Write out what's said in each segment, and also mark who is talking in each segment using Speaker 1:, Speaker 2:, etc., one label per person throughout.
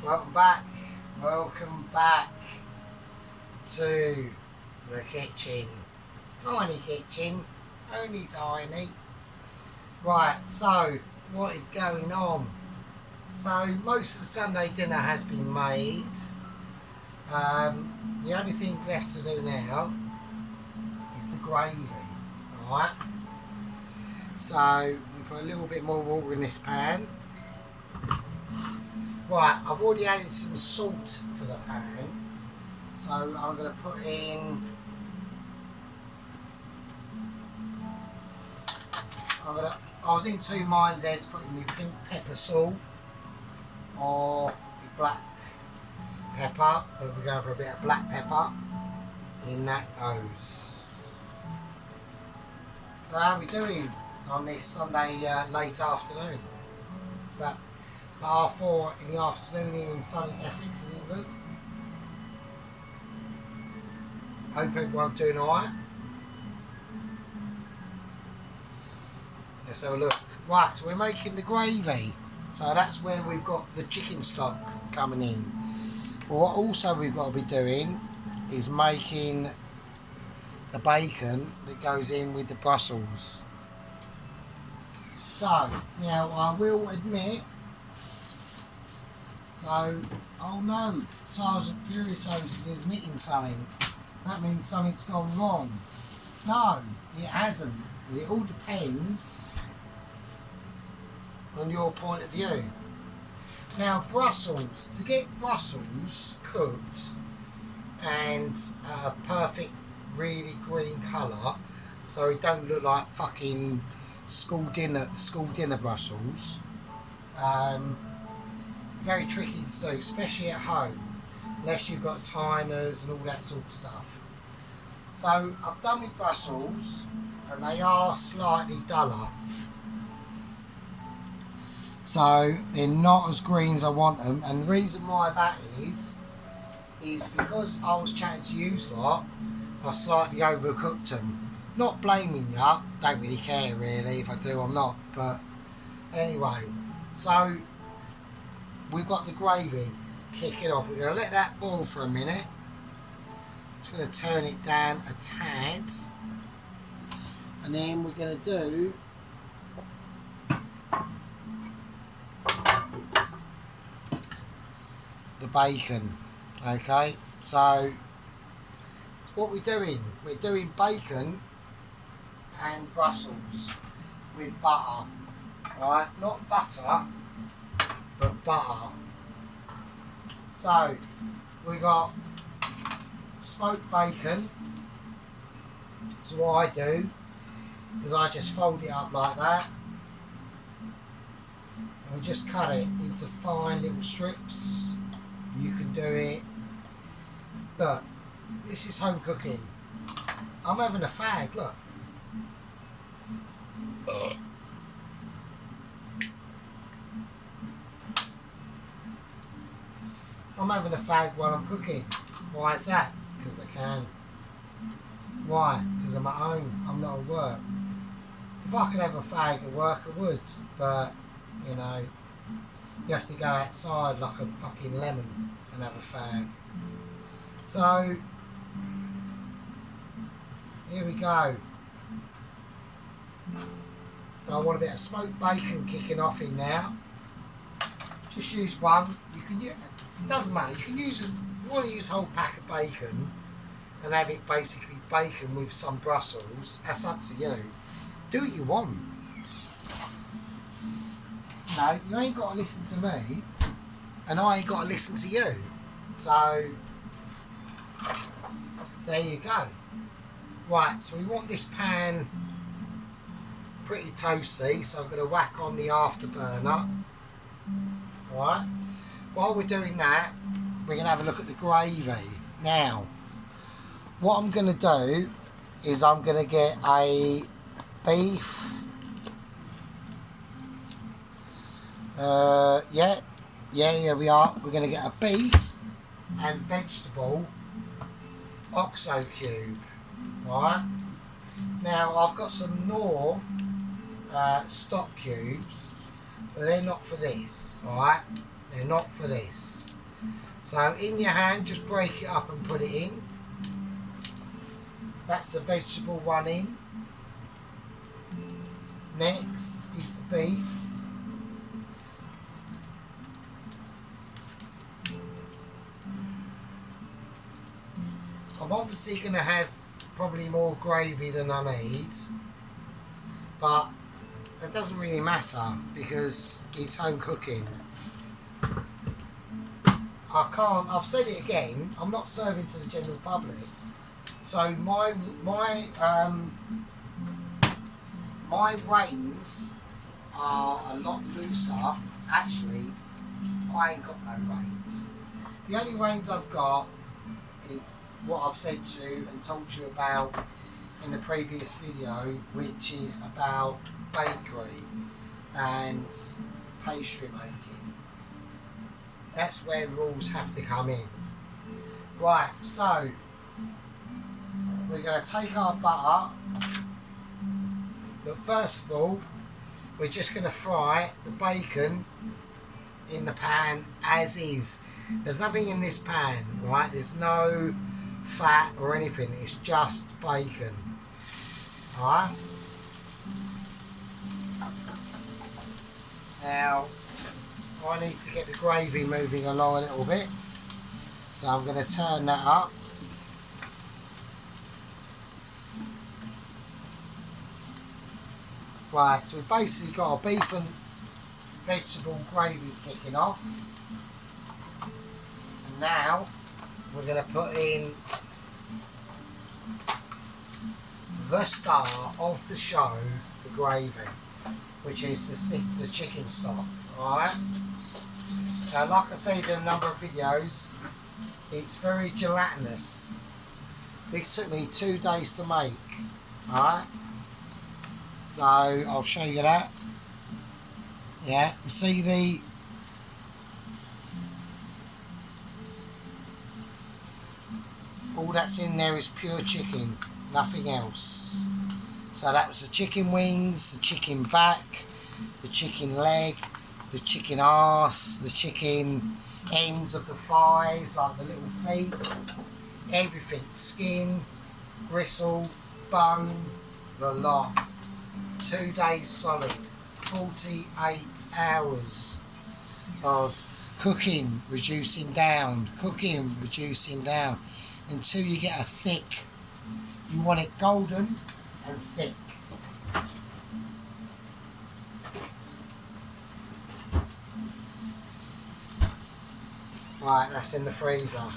Speaker 1: welcome back. Welcome back to the kitchen. Tiny kitchen, only tiny. Right, so what is going on? So most of the Sunday dinner has been made. The only thing left to do now is the gravy. Alright. So we put a little bit more water in this pan. Right, I've already added some salt to the pan, so I'm going to put in, I was in two minds there to put in my pink pepper salt or my black pepper, but we're going for a bit of black pepper. In that goes. So how are we doing on this Sunday late afternoon? About 4:30 in the afternoon in sunny Essex in England. Hope everyone's doing alright. Let's have a look. Right, so we're making the gravy. So that's where we've got the chicken stock coming in. Well, what also we've got to be doing is making the bacon that goes in with the Brussels. So, now I will admit, oh no, Sergeant Furitos is admitting something. That means something's gone wrong. No, it hasn't, because it all depends on your point of view. Now, Brussels, to get Brussels cooked and a perfect, really green colour, so it don't look like fucking school dinner Brussels. Very tricky to do, especially at home, unless you've got timers and all that sort of stuff. So I've done with Brussels, and they are slightly duller. So they're not as green as I want them, and the reason why that is because I was chatting to you lot, I slightly overcooked them. Not blaming you, don't really care really, if I do I'm not, but anyway, so we've got the gravy kicking off. We're going to let that boil for a minute. Just going to turn it down a tad, and then we're going to do the bacon. Okay, so what we're doing bacon and Brussels with butter. Right, not butter, but butter. So we got smoked bacon. So what I do is I just fold it up like that, and we just cut it into fine little strips. You can do it, but this is home cooking. I'm having a fag, look. I'm having a fag while I'm cooking. Why is that? Because I can. Why? Because I'm at home. I'm not at work. If I could have a fag at work, I would. But, you know, you have to go outside like a fucking lemon and have a fag. So, here we go. So I want a bit of smoked bacon kicking off in now. Just use one. You can use, it doesn't matter. You can use, you want to use a whole pack of bacon and have it basically bacon with some Brussels. That's up to you. Do what you want. No, you ain't got to listen to me, and I ain't got to listen to you. So there you go. Right, so we want this pan pretty toasty, so I'm going to whack on the afterburner. Right, while we're doing that, we're going to have a look at the gravy. Now, what I'm going to do is I'm going to get a beef, here we are. We're going to get a beef and vegetable OXO cube. Right, now I've got some Knorr stock cubes, but they're not for this. Alright, they're not for this. So in your hand, just break it up and put it in. That's the vegetable one in. Next is the beef. I'm obviously going to have probably more gravy than I need, but that doesn't really matter because it's home cooking. I've said it again, I'm not serving to the general public. So my reins are a lot looser. Actually, I ain't got no reins. The only reins I've got is what I've said to you and told you about in the previous video, which is about bakery and pastry making. That's where rules have to come in. Right, so we're going to take our butter, but first of all we're just going to fry the bacon in the pan as is. There's nothing in this pan, right? There's no fat or anything, it's just bacon. Alright? Now I need to get the gravy moving along a little bit, so I'm going to turn that up. Right, so we've basically got a beef and vegetable gravy kicking off. And now we're going to put in the star of the show, the gravy, which is the chicken stock. Alright? Now, like I said in a number of videos, it's very gelatinous. This took me 2 days to make. Alright? So I'll show you that. Yeah, you see all that's in there is pure chicken, nothing else. So that was the chicken wings, the chicken back, the chicken leg, the chicken arse, the chicken ends of the thighs, like the little feet, everything, skin, gristle, bone, the lot. 2 days solid, 48 hours of cooking, reducing down, until you get a thick. You want it golden and thick. Right, that's in the freezer.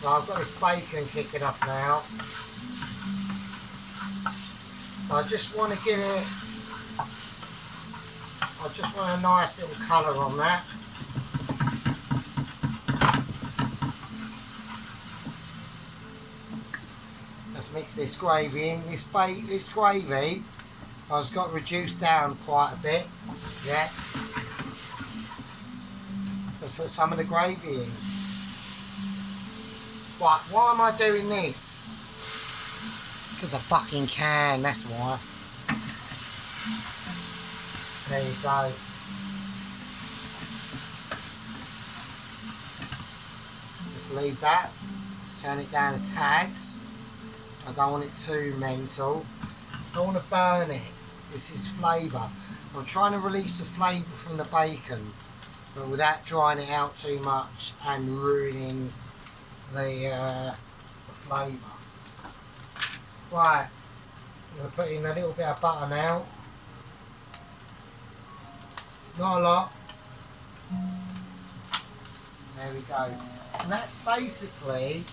Speaker 1: So I've got this bacon kicking up now. So I just want to give it, I just want a nice little colour on that. Let's mix this gravy in. This gravy has got reduced down quite a bit. Yeah. Let's put some of the gravy in. Right, why am I doing this? Because I fucking can, that's why. There you go. Just leave that. Turn it down to tags. I don't want it too mental. I don't want to burn it. This is flavour. I'm trying to release the flavour from the bacon, but without drying it out too much and ruining the flavour. Right, I'm going to put in a little bit of butter now. Not a lot. There we go. And that's basically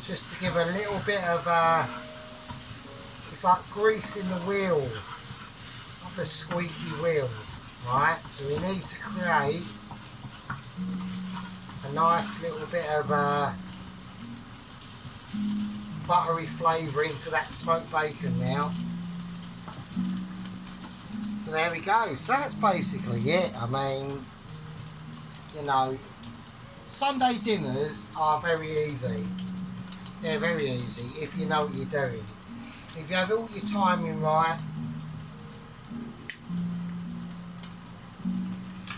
Speaker 1: just to give a little bit of it's like grease in the wheel, like a squeaky wheel, right? So we need to create a nice little bit of buttery flavour into that smoked bacon now. So there we go. So that's basically it. I mean, you know, Sunday dinners are very easy. They're very easy if you know what you're doing. If you have all your timing right,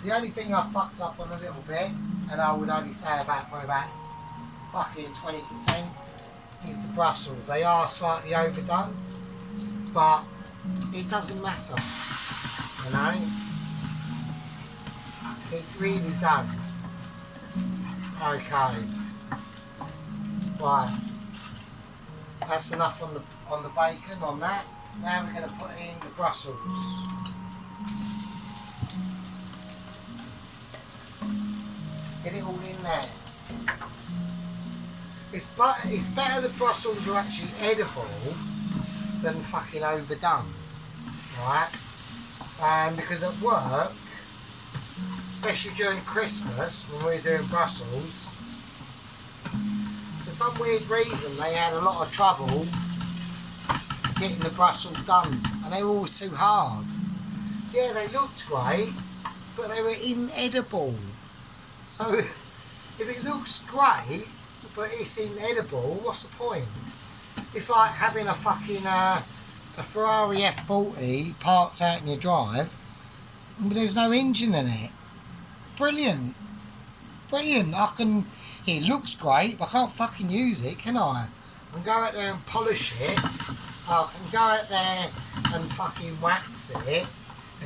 Speaker 1: The only thing I fucked up on a little bit, and I would only say about fucking 20%, is the Brussels. They are slightly overdone, but it doesn't matter, you know. It really don't. Okay. Right. That's enough on the bacon on that. Now we're going to put in the Brussels. Get it all in there. It's better the Brussels are actually edible than fucking overdone, right? Because at work, especially during Christmas when we're doing Brussels, for some weird reason they had a lot of trouble getting the Brussels done, and they were always too hard. Yeah, they looked great, but they were inedible. So if it looks great but it's inedible, what's the point? It's like having a fucking a Ferrari F40 parked out in your drive, but there's no engine in it. Brilliant. It looks great, but I can't fucking use it, can I? I can go out there and polish it. I can go out there and fucking wax it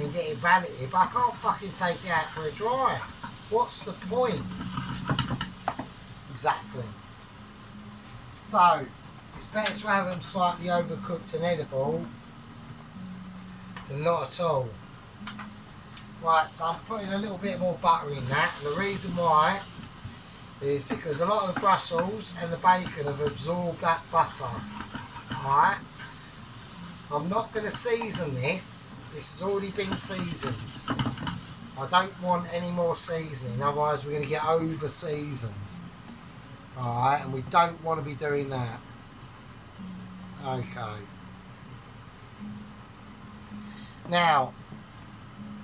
Speaker 1: and get it validated, but I can't fucking take it out for a drive. What's the point? Exactly. So, it's better to have them slightly overcooked and edible than not at all. Right, so I'm putting a little bit more butter in that, and the reason why is because a lot of the Brussels and the bacon have absorbed that butter. Alright? I'm not going to season this. This has already been seasoned. I don't want any more seasoning, otherwise we're going to get over seasoned. Alright, and we don't want to be doing that. Okay. Now,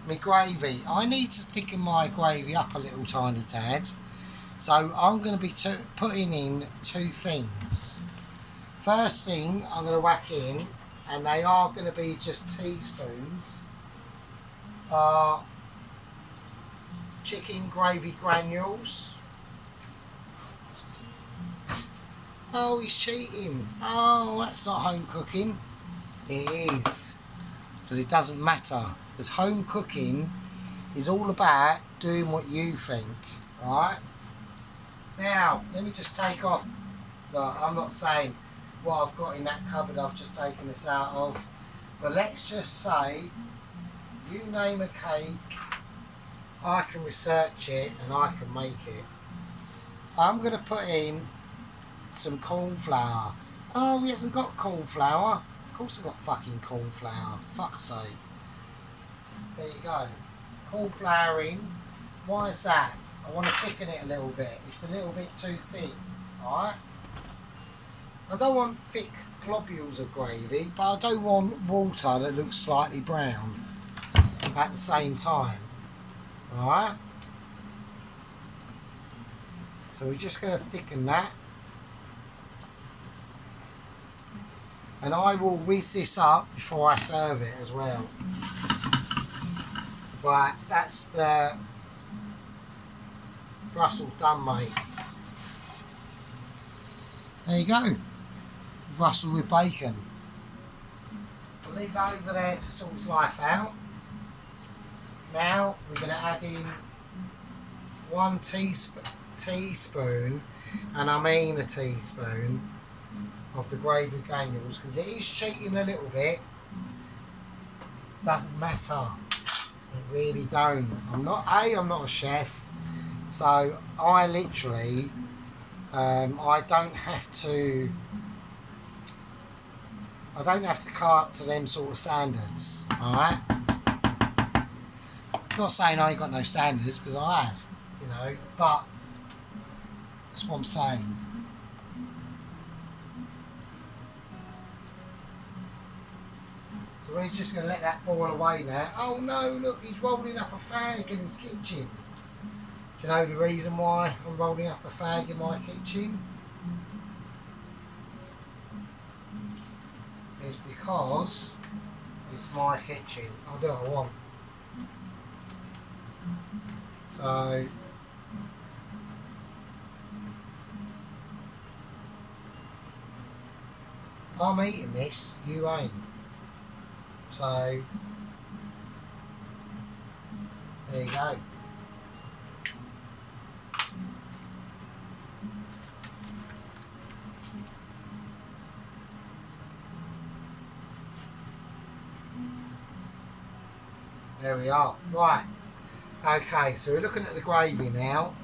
Speaker 1: my gravy. I need to thicken my gravy up a little tiny tad. So I'm going to be putting in two things. First thing I'm going to whack in, and they are going to be just teaspoons, are chicken gravy granules. Oh, he's cheating. Oh, that's not home cooking. It is. Because it doesn't matter. Because home cooking is all about doing what you think. Alright? Now, let me just take off. Look, I'm not saying what I've got in that cupboard I've just taken this out of. But let's just say, you name a cake, I can research it and I can make it. I'm going to put in some corn flour. Oh, he hasn't got corn flour. Of course I've got fucking corn flour. Fuck's sake. There you go. Corn flour in. Why is that? I want to thicken it a little bit. It's a little bit too thick. Alright? I don't want thick globules of gravy, but I don't want water that looks slightly brown at the same time. Alright? So we're just going to thicken that. And I will whiz this up before I serve it as well. Right, that's the Brussels done, mate. There you go. Brussels with bacon. I'll leave that over there to sort its life out. Now we're going to add in 1 teaspoon, and I mean a teaspoon, of the gravy granules, because it is cheating a little bit. Doesn't matter. It really don't. I'm not a chef, so I literally I don't have to come up to them sort of standards. Alright? Not saying I ain't got no standards, because I have, you know, but that's what I'm saying. So we're just going to let that boil away now. Oh no, look, he's rolling up a fag in his kitchen. Do you know the reason why I'm rolling up a fag in my kitchen? It's because it's my kitchen. I'll do what I want. So I'm eating this, you ain't. So there you go. There we are. Right. Okay, so we're looking at the gravy now.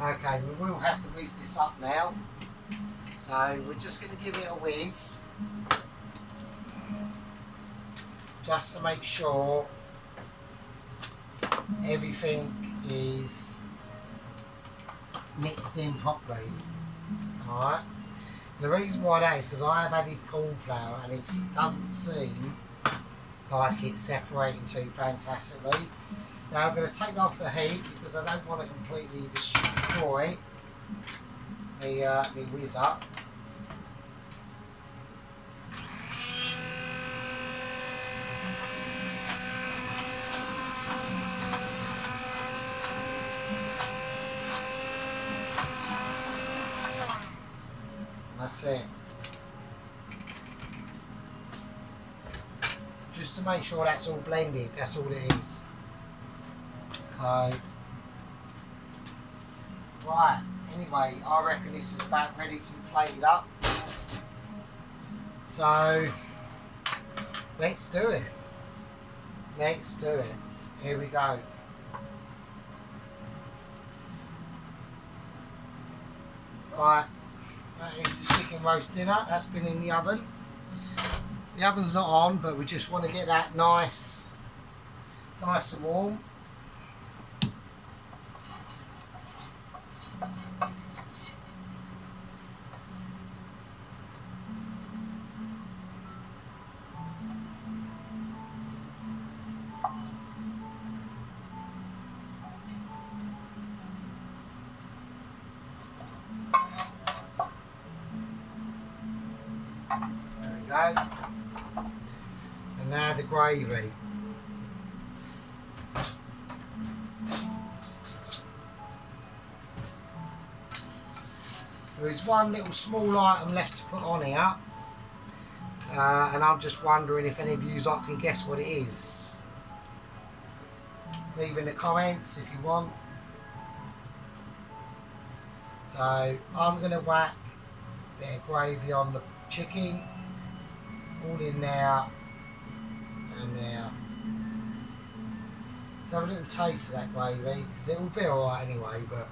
Speaker 1: Okay, we will have to whiz this up now. So we're just going to give it a whiz. Just to make sure everything is mixed in properly. Alright. The reason why that is because I have added corn flour and it doesn't seem like it's separating too fantastically. Now I'm going to take off the heat because I don't want to completely destroy the whiz up. That's it. Just to make sure that's all blended, that's all it is. So, right, anyway, I reckon this is about ready to be plated up. So, let's do it. Let's do it. Here we go. Right, that is the chicken roast dinner. That's been in the oven. The oven's not on, but we just want to get that nice and warm. There we go. And now the gravy. There is one little small item left to put on here, and I'm just wondering if any of you can guess what it is. Leave in the comments if you want. So I'm going to whack a bit of gravy on the chicken, all in there and there. Let's have a little taste of that gravy, because it will be alright anyway, but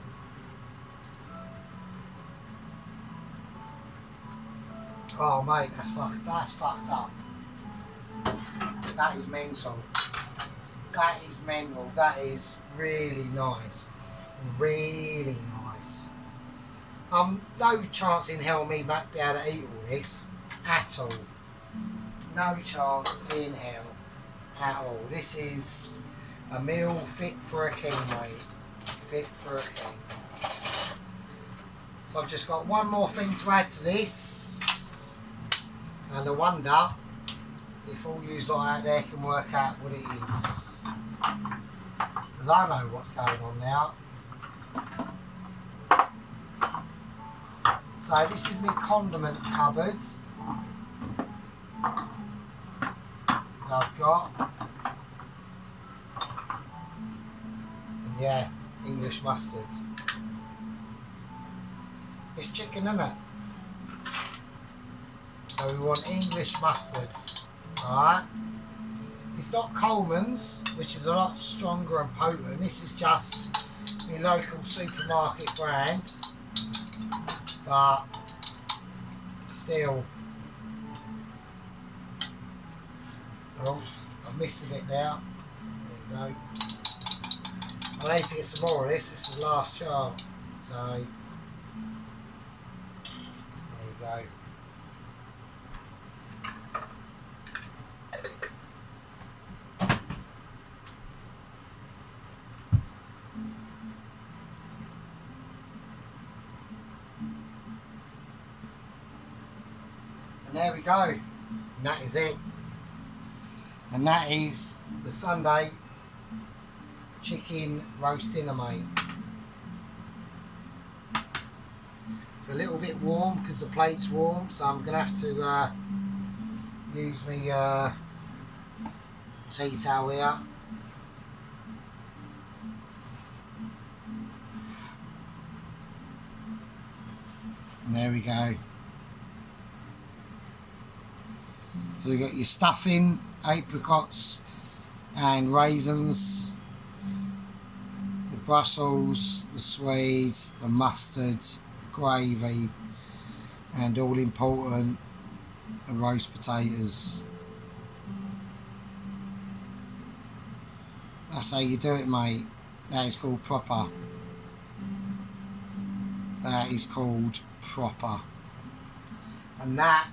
Speaker 1: oh mate, that's fucked up. That is mental. That is mental. That is really nice. Really nice. No chance in hell me might be able to eat all this at all. No chance in hell at all. This is a meal fit for a king, mate. Fit for a king. So I've just got one more thing to add to this, and I wonder if all yous lot out there can work out what it is, because I know what's going on now. So this is my condiment cupboard that I've got. And yeah, English mustard. It's chicken, isn't it? So we want English mustard. Alright. It's not Coleman's, which is a lot stronger and potent. This is just my local supermarket brand. But still. Oh, I've missed a bit there. There you go. I need to get some more of this. This is the last jar. So there you go. there we go. And that is it. And that is the Sunday chicken roast dinner, mate. It's a little bit warm because the plate's warm, so I'm going to have to use my tea towel here. And there we go. So you've got your stuffing, apricots and raisins, the Brussels, the Swedes, the mustard, the gravy, and all important, the roast potatoes. That's how you do it, mate. That is called proper. That is called proper. And that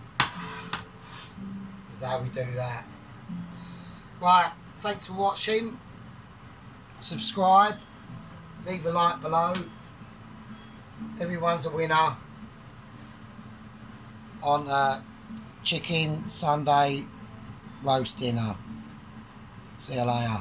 Speaker 1: is how we do that. Right, thanks for watching. Subscribe, leave a like below. Everyone's a winner on chicken Sunday roast dinner. See you later.